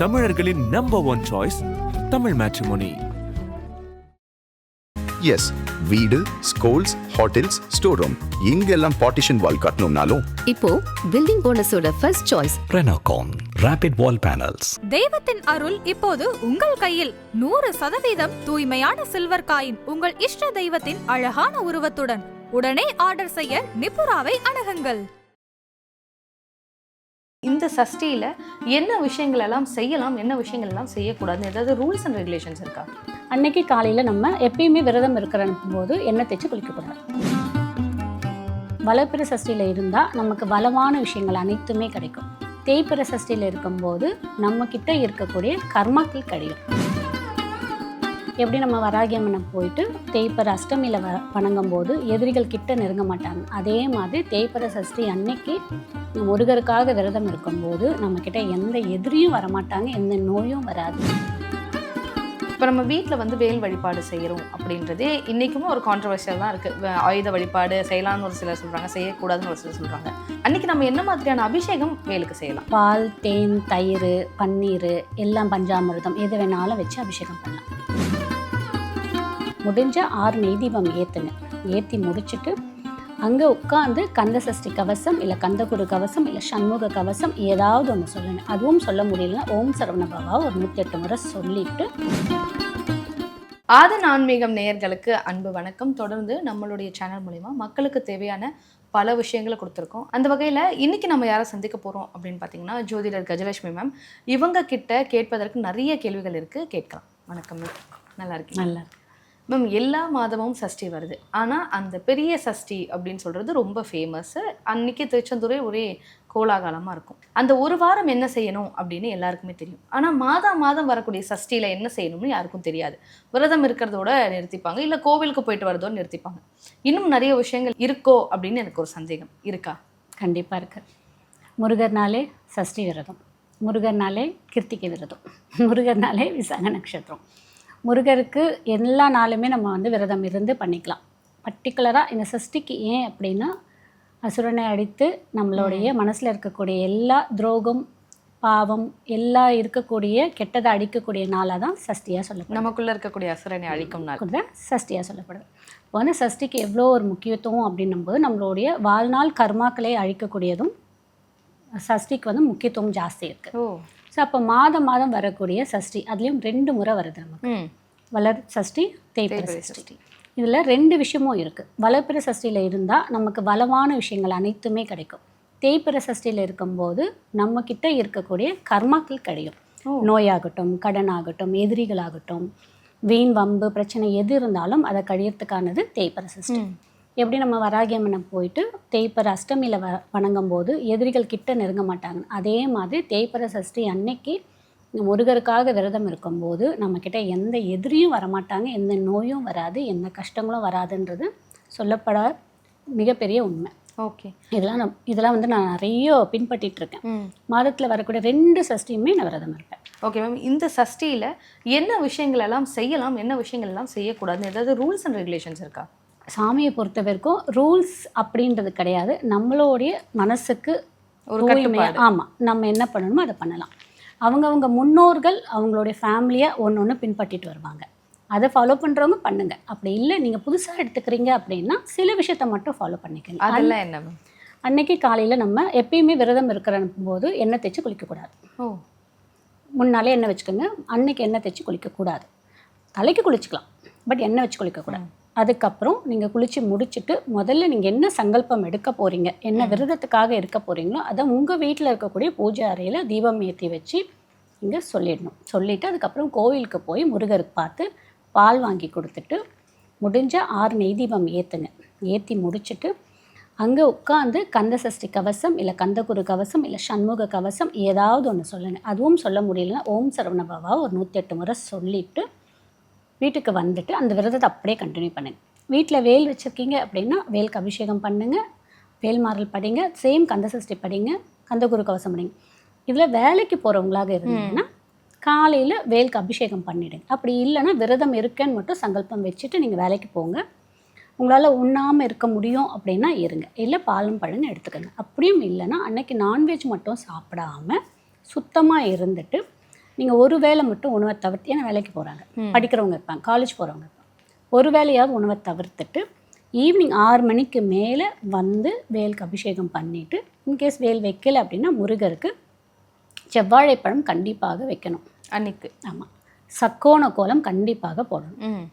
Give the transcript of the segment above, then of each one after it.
தமிழர்களின் number one choice Tamil matrimony. Yes, வீடு, schools, hotels, store room இங்கெல்லாம் பார்ட்டிஷன் வால் கட்டணும்னாலும் இப்போ பில்டிங் போனஸோட first choice Renocon Rapid Wall Panels. தெய்வத்தின் அருள் இப்போது உங்கள் கையில் 100% தூய்மையான சில்வர் காயின் உங்கள் இஷ்ட தெய்வத்தின் அழகான உருவத்துடன் உடனே ஆர்டர் செய்ய நிபுராவை அணுகுங்கள். இந்த சஷ்டியில் என்ன விஷயங்கள் எல்லாம் செய்யலாம், என்ன விஷயங்கள் எல்லாம் செய்யக்கூடாது, ஏதாவது ரூல்ஸ் அண்ட் ரெகுலேஷன்ஸ் இருக்கா? அன்னைக்கு காலையில் நம்ம எப்பயுமே விரதம் இருக்கிற போது எண்ணெய் தேய்ச்சி குளிக்கக்கூடாது. வளர்பிறை சஷ்டியில் இருந்தால் நமக்கு வளமான விஷயங்கள் அனைத்துமே கிடைக்கும். தேய்பிறை சஷ்டியில் இருக்கும்போது நம்மக்கிட்ட இருக்கக்கூடிய கர்மாக்கள் கழியும். எப்படி நம்ம வராகியம்மனை போயிட்டு தேய்பிறை அஷ்டமியில் வணங்கும் போது எதிரிகள் கிட்ட நெருங்க மாட்டாங்க, அதே மாதிரி தேய்பிறை சஷ்டி அன்னைக்கு முருகருக்காக விரதம் இருக்கும்போது நம்மக்கிட்ட எந்த எதிரியும் வரமாட்டாங்க, எந்த நோயும் வராது. இப்போ நம்ம வீட்டில் வேல் வழிபாடு செய்கிறோம் அப்படின்றதே இன்றைக்குமே ஒரு கான்ட்ரவர்ஷியல் தான் இருக்குது. ஆயுத வழிபாடு செய்யலாம்னு ஒரு சிலர் சொல்கிறாங்க, செய்யக்கூடாதுன்னு ஒரு சிலர் சொல்கிறாங்க. அன்றைக்கி நம்ம என்ன மாதிரியான அபிஷேகம் வேலுக்கு செய்யலாம்? பால், தேன், தயிர், பன்னீர், எல்லாம் பஞ்சாமிர்தம் எது வேணாலும் வச்சு அபிஷேகம் பண்ணலாம். முடிஞ்ச 6 நெய் தீபம் ஏற்றுங்க. ஏற்றி முடிச்சுட்டு அங்கே உட்காந்து கந்த சஷ்டி கவசம் இல்லை கந்தகுரு கவசம் இல்லை சண்முக கவசம் ஏதாவது ஒன்று சொல்லணும். அதுவும் சொல்ல முடியலன்னா ஓம் சரவண பவா ஒரு 108 முறை சொல்லிட்டு. ஆதன் ஆன்மீகம் நேயர்களுக்கு அன்பு வணக்கம். தொடர்ந்து நம்மளுடைய சேனல் மூலிமா மக்களுக்கு தேவையான பல விஷயங்களை கொடுத்துருக்கோம். அந்த வகையில் இன்றைக்கி நம்ம யாரை சந்திக்க போகிறோம் அப்படின்னு பார்த்தீங்கன்னா ஜோதிடர் கஜலட்சுமி மேம். இவங்க கிட்ட கேட்பதற்கு நிறைய கேள்விகள் இருக்குது, கேட்கலாம். வணக்கம் மேம், நல்லா இருக்கீங்க? நல்லா மேம், எல்லா மாதமும் சஷ்டி வருது, ஆனால் அந்த பெரிய சஷ்டி அப்படின்னு சொல்கிறது ரொம்ப ஃபேமஸ்ஸு. அன்றைக்கி திருச்செந்தூரே ஒரே கோலாகலமாக இருக்கும். அந்த ஒரு வாரம் என்ன செய்யணும் அப்படின்னு எல்லாருக்குமே தெரியும். ஆனால் மாதம் வரக்கூடிய சஷ்டியில் என்ன செய்யணும்னு யாருக்கும் தெரியாது. விரதம் இருக்கிறதோட நிறுத்திப்பாங்க, இல்லை கோவிலுக்கு போயிட்டு வரதோடு நிறுத்திப்பாங்க. இன்னும் நிறைய விஷயங்கள் இருக்கோ அப்படின்னு எனக்கு ஒரு சந்தேகம். இருக்கா? கண்டிப்பாக இருக்குது. முருகர்னாலே சஷ்டி விரதம், முருகர்னாலே கிருத்திகை விரதம், முருகர்னாலே விசாக நட்சத்திரம். முருகருக்கு எல்லா நாளுமே நம்ம விரதம் இருந்து பண்ணிக்கலாம். பர்டிகுலராக இந்த சஷ்டிக்கு ஏன் அப்படின்னா, அசுரனை அடித்து நம்மளுடைய மனசில் இருக்கக்கூடிய எல்லா துரோகம், பாவம் எல்லாம் இருக்கக்கூடிய கெட்டதை அழிக்கக்கூடிய நாளாக தான் சஷ்டியாக சொல்லப்படுது. நமக்குள்ளே இருக்கக்கூடிய அசுரனை அழிக்கும் நாள் தான் சஷ்டியாக சொல்லப்படுது. இப்போ சஷ்டிக்கு எவ்வளோ ஒரு முக்கியத்துவம் அப்படின்னும்போது, நம்மளுடைய வாழ்நாள் கர்மாக்களை அழிக்கக்கூடியதும் சஷ்டிக்கு முக்கியத்துவம் ஜாஸ்தி இருக்குது. ஸோ அப்போ மாதம் வரக்கூடிய சஷ்டி, அதுலேயும் 2 முறை வருது நமக்கு. வளர் சஷ்டி, தேய்பிறை சஷ்டி. இதில் 2 விஷயமும் இருக்குது. வளர்பிறை சஷ்டியில் இருந்தால் நமக்கு வளமான விஷயங்கள் அனைத்துமே கிடைக்கும். தேய்பிறை சஷ்டியில் இருக்கும்போது நம்மக்கிட்ட இருக்கக்கூடிய கர்மாக்கள் கழியும். நோயாகட்டும், கடனாகட்டும், எதிரிகளாகட்டும், வீண் வம்பு பிரச்சனை எது இருந்தாலும் அதை கழியறதுக்கானது தேய்பிறை சஷ்டி. எப்படி நம்ம வராகியம்மனை போயிட்டு தேய்பிறை அஷ்டமியில் வணங்கும் போது எதிரிகள் கிட்ட நெருங்க மாட்டாங்க, அதே மாதிரி தேய்பிறை சஷ்டி அன்னைக்கு முருகருக்காக விரதம் இருக்கும்போது நம்மக்கிட்ட எந்த எதிரியும் வரமாட்டாங்க, எந்த நோயும் வராது, எந்த கஷ்டங்களும் வராதுன்றது சொல்லப்பட மிகப்பெரிய உண்மை. ஓகே, இதெல்லாம் நான் நிறைய பின்பற்றிட்டுருக்கேன். மாதத்தில் வரக்கூடிய 2 சஷ்டியுமே நான் விரதம் இருப்பேன். ஓகே மேம், இந்த சஷ்டியில் என்ன விஷயங்கள் எல்லாம் செய்யலாம், என்ன விஷயங்கள் எல்லாம் செய்யக்கூடாதுன்னு ஏதாவது ரூல்ஸ் அண்ட் ரெகுலேஷன்ஸ் இருக்கா? சாமியை பொறுத்த வரைக்கும் ரூல்ஸ் அப்படின்றது கிடையாது. நம்மளுடைய மனசுக்கு ஒரு கட்டுப்பாடு. ஆமாம், நம்ம என்ன பண்ணணுமோ அதை பண்ணலாம். அவங்கவுங்க முன்னோர்கள் அவங்களுடைய ஃபேமிலியை ஒன்று பின்பற்றிட்டு வருவாங்க, அதை ஃபாலோ பண்ணுறவங்க பண்ணுங்கள். அப்படி இல்லை நீங்கள் புதுசாக எடுத்துக்கிறீங்க அப்படின்னா சில விஷயத்த மட்டும் ஃபாலோ பண்ணிக்கங்க. அதெல்லாம் என்ன? அன்னைக்கு காலையில் நம்ம எப்பயுமே விரதம் இருக்கிற போது எண்ணெய் தேய்ச்சி குளிக்கக்கூடாது. முன்னாலே எண்ணெய் வச்சுக்கோங்க. அன்னைக்கு எண்ணெய் தேய்ச்சி குளிக்கக்கூடாது. தலைக்கு குளிச்சுக்கலாம், பட் எண்ணெய் வச்சு குளிக்கக்கூடாது. அதுக்கப்புறம் நீங்கள் குளித்து முடிச்சுட்டு முதல்ல நீங்கள் என்ன சங்கல்பம் எடுக்க போகிறீங்க, என்ன விரதத்துக்காக இருக்க போகிறீங்களோ அதை உங்கள் வீட்டில் இருக்கக்கூடிய பூஜை அறையில் தீபம் ஏற்றி வச்சு இங்கே சொல்லிடணும். சொல்லிவிட்டு அதுக்கப்புறம் கோவிலுக்கு போய் முருகருக்கு பார்த்து பால் வாங்கி கொடுத்துட்டு முடிஞ்ச 6 நெய் தீபம் ஏற்றுங்க. ஏற்றி முடிச்சுட்டு அங்கே உட்காந்து கந்த சஷ்டி கவசம் இல்லை கந்தகுரு கவசம் இல்லை சண்முக கவசம் ஏதாவது ஒன்று சொல்லுங்கள். அதுவும் சொல்ல முடியலன்னா ஓம் சரவண பவா ஒரு 108 முறை சொல்லிவிட்டு வீட்டுக்கு வந்துட்டு அந்த விரதத்தை அப்படியே கண்டினியூ பண்ணுங்கள். வீட்டில் வேல் வச்சுருக்கீங்க அப்படின்னா வேலுக்கு அபிஷேகம் பண்ணுங்கள், வேல்மாறல் படிங்க, சேம் கந்தசஷ்டி படிங்க, கந்தகுரு கவசம் படிங்க. இதில் வேலைக்கு போகிறவங்களாக இருந்தீங்கன்னா காலையில் வேலுக்கு அபிஷேகம் பண்ணிவிடுங்க. அப்படி இல்லைன்னா விரதம் இருக்கேன்னு மட்டும் சங்கல்பம் வச்சுட்டு நீங்கள் வேலைக்கு போங்க. உங்களால் உண்ணாமல் இருக்க முடியும் அப்படின்னா இருங்க, இல்லை பாலும் பழம் எடுத்துக்கோங்க. அப்படியும் இல்லைன்னா அன்றைக்கி நான்வெஜ் மட்டும் சாப்பிடாமல் சுத்தமாக இருந்துட்டு நீங்கள் ஒரு வேளை மட்டும் உணவை தவிர்த்து, ஏன்னா வேலைக்கு போகிறாங்க, படிக்கிறவங்க இருப்பாங்க, காலேஜ் போகிறவங்க இருப்பாங்க, ஒரு வேளையாவது உணவை தவிர்த்துட்டு ஈவினிங் 6 மணிக்கு மேலே வந்து வேலுக்கு அபிஷேகம் பண்ணிவிட்டு, இன்கேஸ் வேல் வைக்கலை அப்படின்னா முருகருக்கு செவ்வாழைப்பழம் கண்டிப்பாக வைக்கணும் அன்னைக்கு. ஆமாம், சக்கோண கோலம் கண்டிப்பாக போடணும்.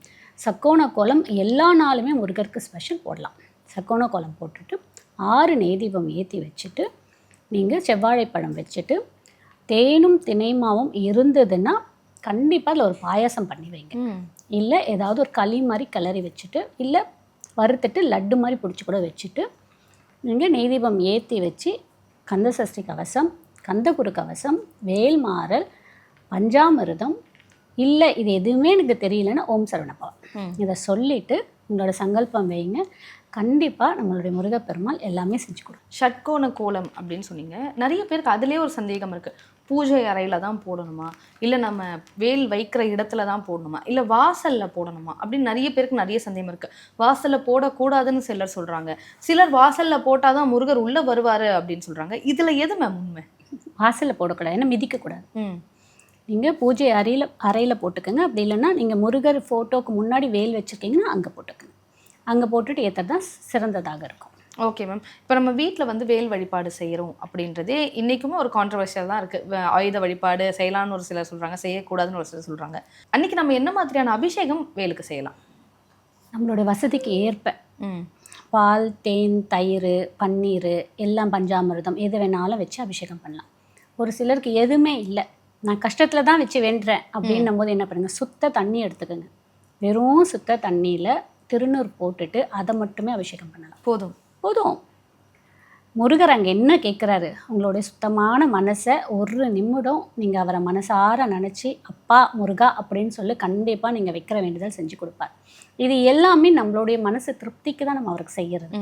சக்கோண கோலம் எல்லா நாளுமே முருகருக்கு ஸ்பெஷல் போடலாம். சக்கோண கோலம் போட்டுட்டு 6 நெய் தீபம் ஏற்றி வச்சுட்டு நீங்கள் செவ்வாழைப்பழம் வச்சுட்டு தேனும் தினைமாவும் இருந்ததுன்னா கண்டிப்பாக அதில் ஒரு பாயாசம் பண்ணி வைங்க. இல்லை ஏதாவது ஒரு களி மாதிரி கிளறி வச்சுட்டு, இல்லை வறுத்துட்டு லட்டு மாதிரி பிடிச்சி கூட வச்சுட்டு நீங்கள் நெய் தீபம் ஏற்றி வச்சு கந்தசஷ்டி கவசம், கந்தகுரு கவசம், வேல்மாறல், பஞ்சாமிர்தம், இல்லை இது எதுவுமே எனக்கு தெரியலன்னா ஓம் சரவணபவ இதை சொல்லிவிட்டு உங்களோட சங்கல்பம் வைங்க. கண்டிப்பாக நம்மளுடைய முருகப்பெருமாள் எல்லாமே செஞ்சு கொடுக்கும். ஷட்கோண கோலம் அப்படின்னு சொன்னீங்க. நிறைய பேருக்கு அதுலேயே ஒரு சந்தேகம் இருக்குது. பூஜை அறையில் தான் போடணுமா, இல்லை நம்ம வேல் வைக்கிற இடத்துல தான் போடணுமா, இல்லை வாசலில் போடணுமா அப்படின்னு நிறைய பேருக்கு நிறைய சந்தேகம் இருக்குது. வாசலில் போடக்கூடாதுன்னு சிலர் சொல்கிறாங்க, சிலர் வாசலில் போட்டால் தான் முருகர் உள்ளே வருவார் அப்படின்னு சொல்கிறாங்க. இதில் எது மேம் உண்மை? வாசலில் போடக்கூடாது, ஏன்னா மிதிக்கக்கூடாது. நீங்கள் பூஜை அறையில் போட்டுக்கோங்க. அப்படி இல்லைன்னா நீங்கள் முருகர் ஃபோட்டோக்கு முன்னாடி வேல் வச்சுருக்கீங்கன்னா அங்கே போட்டுக்கோங்க. அங்கே போட்டுட்டு ஏற்றுறது தான் சிறந்ததாக இருக்கும். Okay ma'am. இப்போ நம்ம வீட்டில் வந்து வேல் வழிபாடு செய்கிறோம் அப்படின்றதே இன்றைக்குமே ஒரு கான்ட்ரவர்ஷியல் தான் இருக்குது. ஆயுத வழிபாடு செய்யலான்னு ஒரு சிலர் சொல்கிறாங்க, செய்யக்கூடாதுன்னு ஒரு சிலர் சொல்கிறாங்க. அன்றைக்கி நம்ம என்ன மாதிரியான அபிஷேகம் வேலுக்கு செய்யலாம்? நம்மளோட வசதிக்கு ஏற்ப பால், தேன், தயிர், பன்னீர், எல்லாம் பஞ்சாமிர்தம் எது வேணாலும் வச்சு அபிஷேகம் பண்ணலாம். ஒரு சிலருக்கு எதுவுமே இல்லை, நான் கஷ்டத்தில் தான் வச்சு வேண்டுறேன் அப்படின்னும் போது என்ன பண்ணுங்கள், சுத்த தண்ணி எடுத்துக்கோங்க. வெறும் சுத்த தண்ணியில் திருநூறு போட்டுட்டு அதை மட்டுமே அபிஷேகம் பண்ணலாம். போதும். முருகர் அங்கே என்ன கேட்குறாரு, உங்களுடைய சுத்தமான மனசை ஒரு நிமிடம் நீங்கள் அவரை மனசார நினச்சி அப்பா முருகா அப்படின்னு சொல்லி கண்டிப்பாக நீங்கள் வைக்கிற வேண்டுதல் செஞ்சு கொடுப்பார். இது எல்லாமே நம்மளுடைய மனசு திருப்திக்கு தான் நம்ம அவருக்கு செய்கிறது.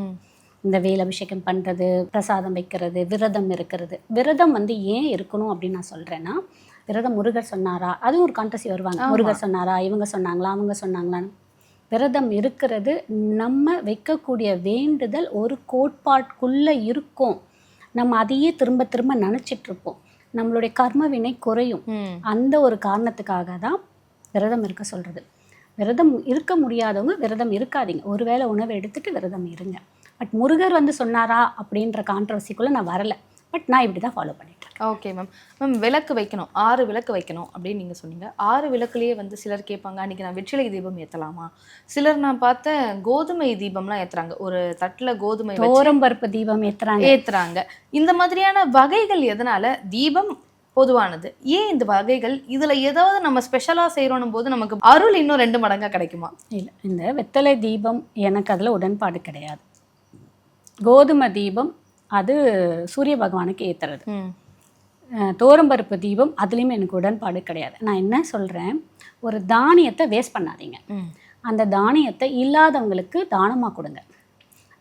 இந்த வேல் அபிஷேகம் பண்ணுறது, பிரசாதம் வைக்கிறது, விரதம் இருக்கிறது. விரதம் வந்து ஏன் இருக்கணும் அப்படின்னு நான் சொல்கிறேன்னா, விரதம் முருகர் சொன்னாரா, அதுவும் ஒரு கான்ட்ரவர்சி வருவாங்க. முருகர் சொன்னாரா, இவங்க சொன்னாங்களா, அவங்க சொன்னாங்களான்னு. விரதம் இருக்கிறது நம்ம வைக்கக்கூடிய வேண்டுதல் ஒரு கோட்பாட்டுக்குள்ளே இருக்கும். நம்ம அதையே திரும்ப திரும்ப நினச்சிட்ருப்போம், நம்மளுடைய கர்ம வினை குறையும். அந்த ஒரு காரணத்துக்காக தான் விரதம் இருக்க சொல்கிறது. விரதம் இருக்க முடியாதவங்க விரதம் இருக்காதீங்க, ஒருவேளை உணவை எடுத்துகிட்டு விரதம் இருங்க. பட் முருகர் வந்து சொன்னாரா அப்படின்ற கான்ட்ரவர்சிக்குள்ளே நான் வரலை. பட் நான் இப்படி தான் ஃபாலோ பண்ணிட்டேன். Okay ma'am. மேம், விளக்கு வைக்கணும், 6 விளக்கு வைக்கணும் அப்படின்னு நீங்கள் சொன்னீங்க. 6 விளக்குலேயே வந்து சிலர் கேட்பாங்க, அன்றைக்கி நான் வெற்றிலை தீபம் ஏற்றலாமா? சிலர் நான் பார்த்தேன் கோதுமை தீபம்லாம் ஏற்றுறாங்க, ஒரு தட்டில் கோதுமை தோரம்பருப்பு தீபம் ஏற்றுறாங்க. இந்த மாதிரியான வகைகள் எதனால்? தீபம் பொதுவானது, ஏன் இந்த வகைகள்? இதில் ஏதாவது நம்ம ஸ்பெஷலாக செய்கிறோன்னும் போது நமக்கு அருள் இன்னும் 2 மடங்காக கிடைக்குமா? இல்லை, இந்த வெத்தலை தீபம் எனக்கு அதில் உடன்பாடு கிடையாது. கோதுமை தீபம் அது சூரிய பகவானுக்கு ஏற்றுறது. தோரம்பருப்பு தீபம் அதுலேயுமே எனக்கு உடன்பாடு கிடையாது. நான் என்ன சொல்கிறேன், ஒரு தானியத்தை வேஸ்ட் பண்ணாதீங்க. அந்த தானியத்தை இல்லாதவங்களுக்கு தானமாக கொடுங்க.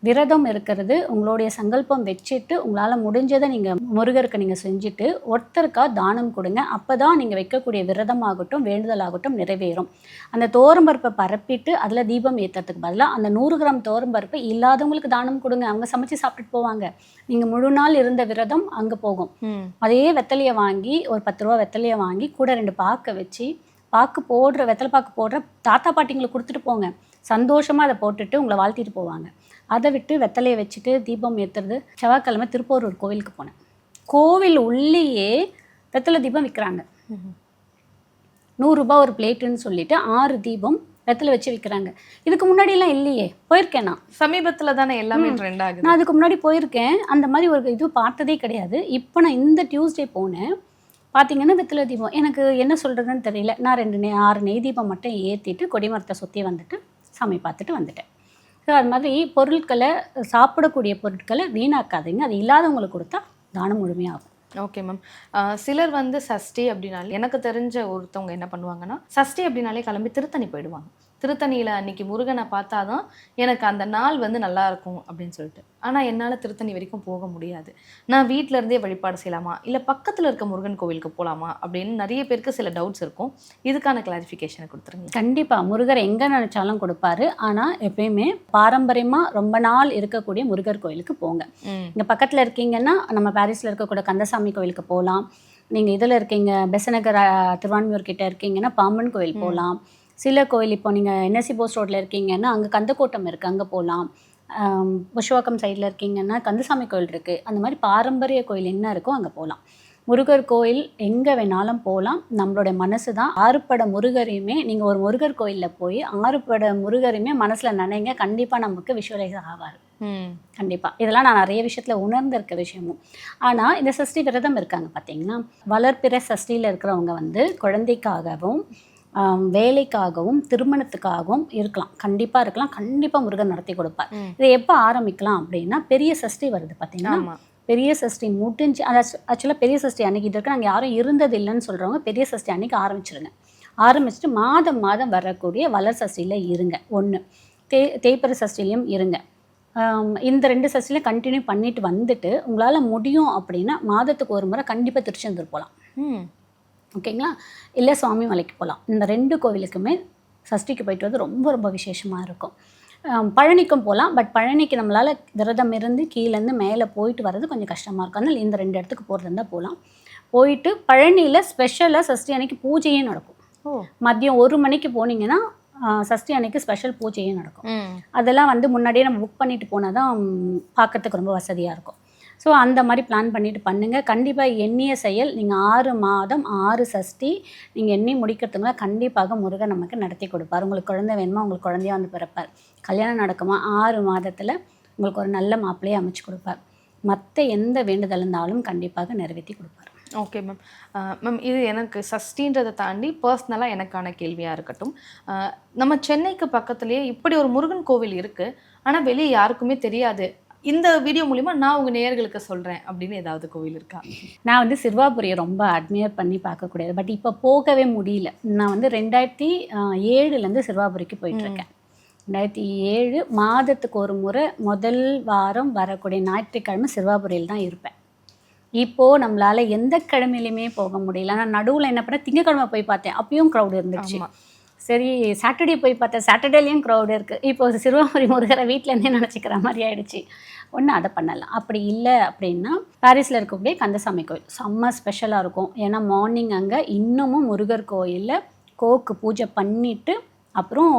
விரதம் இருக்கிறது உங்களுடைய சங்கல்பம் வச்சுட்டு உங்களால் முடிஞ்சதை நீங்கள் முருகருக்கு நீங்கள் செஞ்சுட்டு ஒருத்தருக்காக தானம் கொடுங்க. அப்போ தான் நீங்கள் வைக்கக்கூடிய விரதமாகட்டும் வேண்டுதலாகட்டும் நிறைவேறும். அந்த தோரம்பருப்பை பரப்பிட்டு அதில் தீபம் ஏற்றுறதுக்கு பதிலாக அந்த 100 கிராம் தோரம்பருப்பை இல்லாதவங்களுக்கு தானம் கொடுங்க. அவங்க சமைச்சு சாப்பிட்டுட்டு போவாங்க. நீங்கள் முழு நாள் இருந்த விரதம் அங்கே போகும். அதே வெத்தலையை வாங்கி ஒரு 10 ரூபா வெத்தலையை வாங்கி கூட 2 பாக்கை வச்சு வெத்தலை பாக்கு போடுற தாத்தா பாட்டிங்களை கொடுத்துட்டு போங்க. சந்தோஷமாக அதை போட்டுட்டு உங்களை வாழ்த்திட்டு போவாங்க. அதை விட்டு வெத்தலையை வச்சுட்டு தீபம் ஏற்றுறது. செவ்வாய்க்கிழமை திருப்பூர் ஒரு கோவிலுக்கு போனேன். கோவில் உள்ளேயே வெத்தலை தீபம் விற்கிறாங்க. 100 ரூபா ஒரு பிளேட்டுன்னு சொல்லிட்டு 6 தீபம் வெத்தலை வச்சு விற்கிறாங்க. இதுக்கு முன்னாடியெல்லாம் இல்லையே. போயிருக்கேன் நான் சமீபத்தில் தானே எல்லாமே ட்ரெண்ட் ஆகுது. நான் அதுக்கு முன்னாடி போயிருக்கேன், அந்த மாதிரி ஒரு இது பார்த்ததே கிடையாது. இப்போ நான் இந்த டியூஸ்டே போனேன், பார்த்தீங்கன்னா வெத்தலை தீபம். எனக்கு என்ன சொல்கிறதுன்னு தெரியல. நான் 6 நெய் தீபம் மட்டும் ஏற்றிட்டு கொடிமரத்தை சுற்றி வந்துட்டு சாமி பார்த்துட்டு வந்துட்டேன். ஸோ அது மாதிரி பொருட்களை, சாப்பிடக்கூடிய பொருட்களை வீணாக்காதீங்க. அது இல்லாதவங்களுக்கு கொடுத்தா தானம் முழுமையாகும். Okay ma'am. சிலர் வந்து சஷ்டி அப்படின்னாலே, எனக்கு தெரிஞ்ச ஒருத்தவங்க என்ன பண்ணுவாங்கன்னா, சஷ்டி அப்படின்னாலே கிளம்பி திருத்தணி போயிடுவாங்க. திருத்தணியில் அன்றைக்கி முருகனை பார்த்தா தான் எனக்கு அந்த நாள் வந்து நல்லா இருக்கும் அப்படின்னு சொல்லிட்டு. ஆனால் என்னால் திருத்தணி வரைக்கும் போக முடியாது. நான் வீட்டில் இருந்தே வழிபாடு செய்யலாமா, இல்லை பக்கத்தில் இருக்க முருகன் கோவிலுக்கு போகலாமா அப்படின்னு நிறைய பேருக்கு சில டவுட்ஸ் இருக்கும். இதுக்கான கிளாரிஃபிகேஷனை கொடுத்துருங்க. கண்டிப்பாக முருகர் எங்கே நினச்சாலும் கொடுப்பாரு. ஆனால் எப்பயுமே பாரம்பரியமாக ரொம்ப நாள் இருக்கக்கூடிய முருகர் கோயிலுக்கு போங்க. இங்கே பக்கத்தில் இருக்கீங்கன்னா நம்ம பாரிஸில் இருக்கக்கூடிய கந்தசாமி கோவிலுக்கு போகலாம். நீங்கள் இதில் இருக்கீங்க பெசநகர் திருவான்மியூர் கிட்ட இருக்கீங்கன்னா பாம்பன் கோயில் போகலாம். சில கோயில் இப்போ நீங்கள் என்எஸ்சி போஸ்ட் ரோட்டில் இருக்கீங்கன்னா அங்கே கந்தக்கோட்டம் இருக்குது, அங்கே போகலாம். புஷ்வாக்கம் சைடில் இருக்கீங்கன்னா கந்தசாமி கோயில் இருக்குது. அந்த மாதிரி பாரம்பரிய கோயில் என்ன இருக்கோ அங்கே போகலாம். முருகர் கோயில் எங்கே வேணாலும் போகலாம். நம்மளுடைய மனசு தான். ஆறுபட முருகரையுமே நீங்கள் ஒரு முருகர் கோயிலில் போய் ஆறுபட முருகரையுமே மனசில் நினைங்க, கண்டிப்பாக நமக்கு விஷுவலைஸ் ஆவார். கண்டிப்பாக இதெல்லாம் நான் நிறைய விஷயத்தில் உணர்ந்திருக்க விஷயமும். ஆனால் இந்த சஷ்டி விரதம் இருக்காங்க பார்த்தீங்கன்னா, வளர்ப்பிற சஷ்டியில் இருக்கிறவங்க வந்து குழந்தைக்காகவும் வேலைக்காகவும் திருமணத்துக்காகவும் இருக்கலாம். கண்டிப்பாக இருக்கலாம். கண்டிப்பாக முருகன் நடத்தி கொடுப்பார். இதை எப்போ ஆரம்பிக்கலாம் அப்படின்னா, பெரிய சஷ்டி வருது பார்த்தீங்கன்னா, பெரிய சஷ்டி முடிஞ்சு ஆக்சுவலாக பெரிய சஷ்டி அன்னைக்கு இது இருக்கு நாங்கள் யாரும் இருந்தது இல்லைன்னு சொல்கிறவங்க பெரிய சஷ்டி அன்னைக்கு ஆரம்பிச்சிருங்க. ஆரம்பிச்சுட்டு மாதம் மாதம் வரக்கூடிய வளர் சஷ்டியில் இருங்க. ஒன்று தேய்பிறை சஷ்டிலையும் இருங்க. இந்த 2 சஷ்டிலையும் கண்டினியூ பண்ணிட்டு வந்துட்டு உங்களால் முடியும் அப்படின்னா மாதத்துக்கு ஒரு முறை கண்டிப்பாக திருச்செந்தூர் போகலாம். ஓகேங்களா? இல்லை சுவாமி மலைக்கு போகலாம். இந்த 2 கோவிலுக்குமே சஷ்டிக்கு போயிட்டு வந்து ரொம்ப ரொம்ப விசேஷமாக இருக்கும். பழனிக்கும் போகலாம். பட் பழனிக்கு நம்மளால் விரதம் இருந்து கீழேருந்து மேலே போயிட்டு வர்றது கொஞ்சம் கஷ்டமாக இருக்கும். அதனால் இந்த 2 இடத்துக்கு போகிறது இருந்தால் போகலாம். போயிட்டு பழனியில் ஸ்பெஷலாக சஷ்டி அன்னைக்கு பூஜையும் நடக்கும். மதியம் 1 மணிக்கு போனீங்கன்னா சஷ்டி அன்னைக்கு ஸ்பெஷல் பூஜையும் நடக்கும். அதெல்லாம் வந்து முன்னாடியே நம்ம புக் பண்ணிட்டு போனால் தான் பார்க்கறதுக்கு ரொம்ப வசதியாக இருக்கும். ஸோ அந்த மாதிரி பிளான் பண்ணிவிட்டு பண்ணுங்கள். கண்டிப்பாக எண்ணிய செயல். நீங்கள் 6 மாதம் 6 சஷ்டி நீங்கள் எண்ணி முடிக்கிறதுக்குள்ள கண்டிப்பாக முருகன் நமக்கு நடத்தி கொடுப்பார். உங்களுக்கு குழந்தை வேணுமா, உங்களுக்கு குழந்தையா வந்து பிறப்பார். கல்யாணம் நடக்குமா, 6 மாதத்தில் உங்களுக்கு ஒரு நல்ல மாப்பிள்ளையை அமைச்சு கொடுப்பார். மற்ற எந்த வேண்டுதல் இருந்தாலும் கண்டிப்பாக நிறைவேற்றி கொடுப்பார். Okay ma'am. மேம் இது எனக்கு சஷ்டின்றதை தாண்டி பர்சனலாக எனக்கான கேள்வியாக இருக்கட்டும். நம்ம சென்னைக்கு பக்கத்துலேயே இப்படி ஒரு முருகன் கோவில் இருக்குது, ஆனால் வெளியே யாருக்குமே தெரியாது. இந்த வீடியோ மூலிமா நான் உங்கள் நேயர்களுக்கு சொல்கிறேன் அப்படின்னு ஏதாவது கோவில் இருக்கா? நான் வந்து சிறுவாபுரியை ரொம்ப அட்மையர் பண்ணி பார்க்கக்கூடியது. பட் இப்போ போகவே முடியல. நான் வந்து 2007 சிறுவாபுரிக்கு போயிட்டுருக்கேன். 2007 மாதத்துக்கு ஒரு முறை முதல் வாரம் வரக்கூடிய ஞாயிற்றுக்கிழமை சிறுவாபுரியில் தான் இருப்பேன். இப்போது நம்மளால் எந்த கிழமையிலையுமே போக முடியல. நான் நடுவில் என்ன பண்ணேன், திங்கக்கிழமை போய் பார்த்தேன், அப்பயும் க்ரௌடு இருந்துச்சு. சரி சாட்டர்டே போய் பார்த்தேன், சாட்டர்டேலேயும் க்ரௌடு இருக்குது. இப்போ சிறுவாபுரி முருகரை வீட்டிலேருந்தே நினச்சிக்கிற மாதிரி ஆகிடுச்சு. ஒன்று அதை பண்ணலாம். அப்படி இல்லை அப்படின்னா பாரிஸில் இருக்கக்கூடிய கந்தசாமி கோயில் செம்ம ஸ்பெஷலாக இருக்கும். ஏன்னா மார்னிங் அங்கே இன்னமும் முருகர் கோயிலில் கோக்கு பூஜை பண்ணிவிட்டு அப்புறம்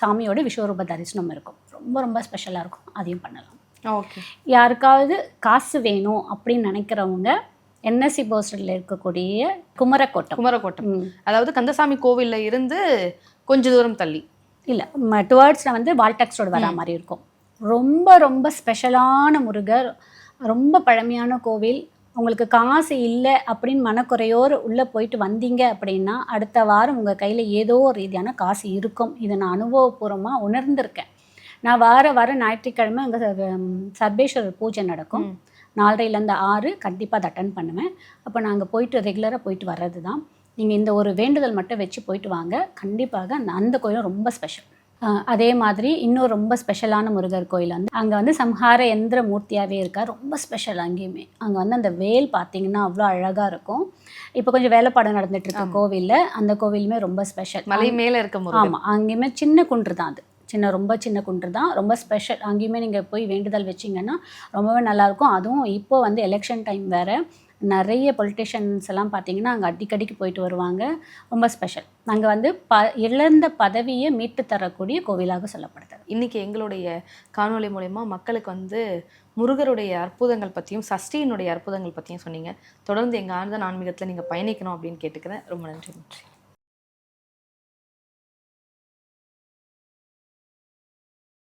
சாமியோட விஸ்வரூப தரிசனம் இருக்கும். ரொம்ப ரொம்ப ஸ்பெஷலாக இருக்கும். அதையும் பண்ணலாம். ஓகே. யாருக்காவது காசு வேணும் அப்படின்னு நினைக்கிறவங்க என்எஸ்சி போஸ்டரில் இருக்கக்கூடிய குமரக்கோட்டம், அதாவது கந்தசாமி கோவிலில் இருந்து கொஞ்சம் தூரம் தள்ளி இல்லை டுவர்ட்ஸில் வந்து வால்டாக்ஸ் ரோடு வரா மாதிரி இருக்கும். ரொம்ப ரொம்ப ஸ்பெஷலான முருகர், ரொம்ப பழமையான கோவில். உங்களுக்கு காசு இல்லை அப்படின்னு மனக்குறையோடு உள்ளே போயிட்டு வந்தீங்க அப்படின்னா அடுத்த வாரம் உங்கள் கையில் ஏதோ ஒரு ரீதியான காசு இருக்கும். இதை நான் அனுபவபூர்வமாக உணர்ந்திருக்கேன். நான் வாரம் ஞாயிற்றுக்கிழமை அங்கே சர்வேஸ்வரர் பூஜை நடக்கும். 4:30 6 கண்டிப்பாக அதை அட்டன் பண்ணுவேன். அப்போ நாங்கள் போயிட்டு ரெகுலராக போயிட்டு வர்றது தான். நீங்கள் இந்த ஒரு வேண்டுதல் மட்டும் வச்சு போயிட்டு வாங்க. கண்டிப்பாக அந்த கோயிலும் ரொம்ப ஸ்பெஷல். அதே மாதிரி இன்னும் ரொம்ப ஸ்பெஷலான முருகர் கோயில் வந்து அங்கே வந்து சம்ஹார எந்திர மூர்த்தியாகவே இருக்கார். ரொம்ப ஸ்பெஷல். அங்கேயுமே அங்கே வந்து அந்த வேல் பார்த்தீங்கன்னா அவ்வளோ அழகாக இருக்கும். இப்போ கொஞ்சம் வேலைப்பாடு நடந்துட்டு இருக்க கோவிலில் அந்த கோவிலுமே ரொம்ப ஸ்பெஷல். மலை மேலே இருக்க. ஆமாம், அங்கேயுமே சின்ன குன்று தான் அது. ரொம்ப சின்ன குன்று தான், ரொம்ப ஸ்பெஷல். அங்கேயுமே நீங்கள் போய் வேண்டுதல் வச்சிங்கன்னா ரொம்பவே நல்லாயிருக்கும். அதுவும் இப்போ வந்து எலெக்ஷன் டைம் வேறு, நிறைய பொலிட்டிஷியன்ஸ் எல்லாம் பார்த்தீங்கன்னா அங்கே அடிக்கடிக்கு போயிட்டு வருவாங்க. ரொம்ப ஸ்பெஷல். அங்கே வந்து இழந்த பதவியை மீட்டு தரக்கூடிய கோவிலாக சொல்லப்படுது. இன்றைக்கி எங்களுடைய காணொலி மூலமா மக்களுக்கு வந்து முருகருடைய அற்புதங்கள் பற்றியும் சஷ்டியினுடைய அற்புதங்கள் பற்றியும் சொன்னீங்க. தொடர்ந்து எங்கள் ஆனந்த ஆன்மீகத்தில் நீங்கள் பயணிக்கணும் அப்படின்னு கேட்டுக்கிறேன். ரொம்ப நன்றி.